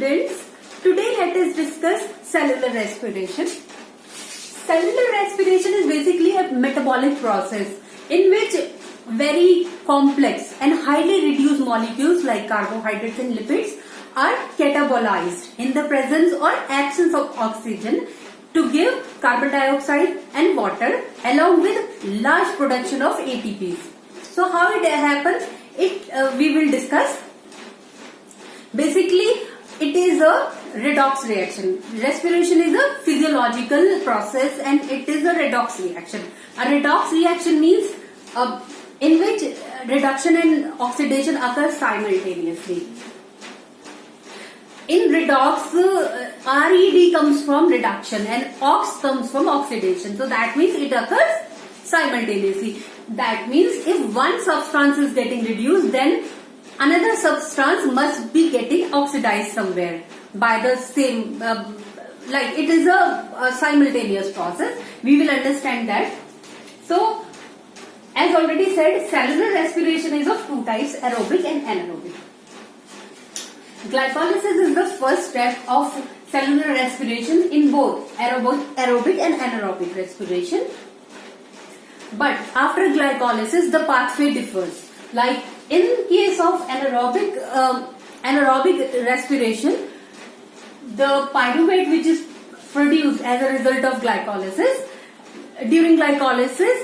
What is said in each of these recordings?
students. Today let us discuss cellular respiration. Cellular respiration is basically a metabolic process in which very complex and highly reduced molecules like carbohydrates and lipids are catabolized in the presence or absence of oxygen to give carbon dioxide and water along with large production of ATPs. So how it happens, we will discuss. Basically, it is a redox reaction. Respiration is a physiological process and it is a redox reaction. A redox reaction means in which reduction and oxidation occur simultaneously. In redox, RED comes from reduction and ox comes from oxidation. So that means it occurs simultaneously. That means if one substance is getting reduced, then another substance must be getting oxidized somewhere by the same, like it is a simultaneous process. We will understand that. So, as already said, cellular respiration is of two types, aerobic and anaerobic. Glycolysis is the first step of cellular respiration in both aerobic and anaerobic respiration. But after glycolysis, the pathway differs. Like in case of anaerobic respiration, the pyruvate which is produced as a result of glycolysis, during glycolysis,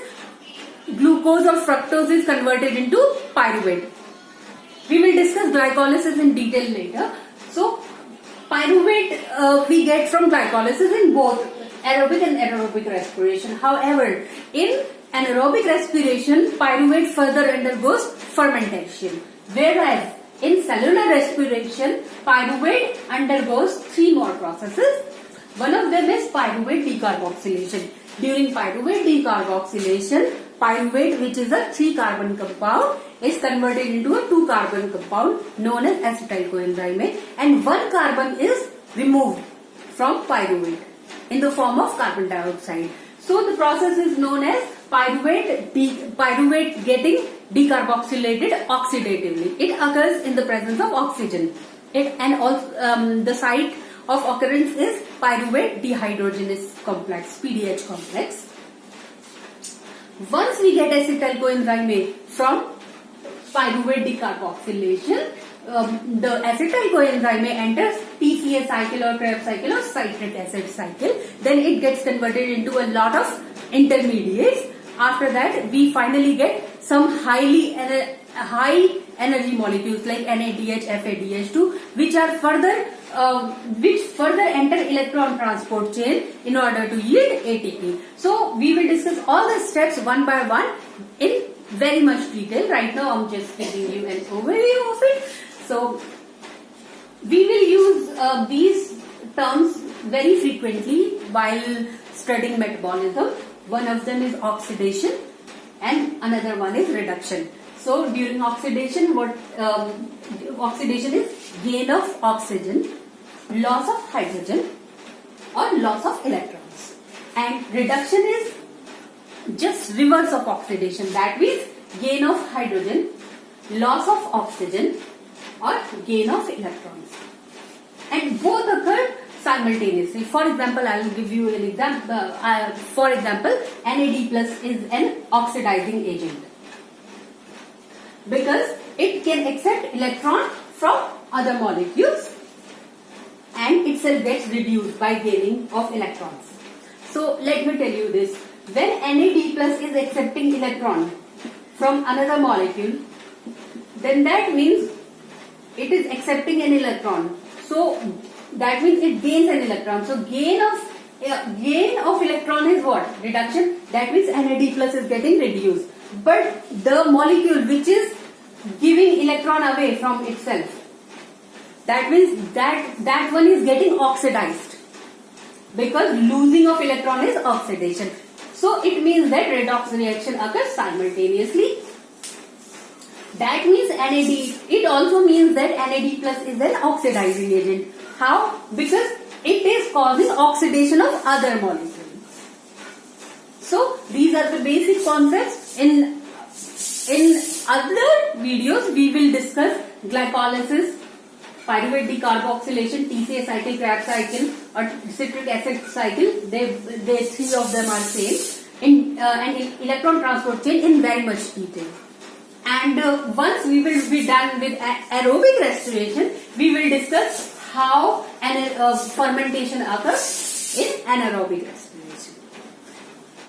glucose or fructose is converted into pyruvate. We will discuss glycolysis in detail later. So, pyruvate we get from glycolysis in both aerobic and anaerobic respiration. However, in anaerobic respiration, pyruvate further undergoes fermentation. Whereas, in cellular respiration, pyruvate undergoes three more processes. One of them is pyruvate decarboxylation. During pyruvate decarboxylation, pyruvate, which is a 3-carbon compound, is converted into a 2-carbon compound known as acetyl coenzyme, and 1 carbon is removed from pyruvate in the form of carbon dioxide. So the process is known as pyruvate getting decarboxylated oxidatively. It occurs in the presence of oxygen. The site of occurrence is pyruvate dehydrogenase complex, PDH complex. Once we get acetyl coenzyme from pyruvate decarboxylation, the acetyl coenzyme enters TCA cycle or Krebs cycle or citric acid cycle. Then it gets converted into a lot of intermediates. After that, we finally get some high energy molecules like NADH, FADH2, which further enter electron transport chain in order to yield ATP. So we will discuss all the steps one by one in very much detail. Right now I'm just giving you an overview of it. So we will use these terms very frequently while studying metabolism. One of them is oxidation and another one is reduction. So during oxidation, oxidation is gain of oxygen, loss of hydrogen or loss of electrons, and reduction is just reverse of oxidation. That means gain of hydrogen, loss of oxygen or gain of electrons, and both occur simultaneously. For example, I will give you an example. For example, NAD plus is an oxidizing agent because it can accept electron from other molecules and itself gets reduced by gaining of electrons. So let me tell you this. When NAD plus is accepting electron from another molecule, then that means it is accepting an electron. So that means it gains an electron. So gain of electron is what? Reduction. That means NAD plus is getting reduced. But the molecule which is giving electron away from itself, that means that one is getting oxidized because losing of electron is oxidation. So it means that redox reaction occurs simultaneously. That means NAD, it also means that NAD plus is an oxidizing agent. How? Because it is causing oxidation of other molecules. So these are the basic concepts. In other videos we will discuss glycolysis pyruvate decarboxylation, TCA cycle, Krebs cycle, or citric acid cycle. They three of them are same in and electron transport chain in very much detail. And once we will be done with aerobic respiration, we will discuss how fermentation occurs in anaerobic respiration.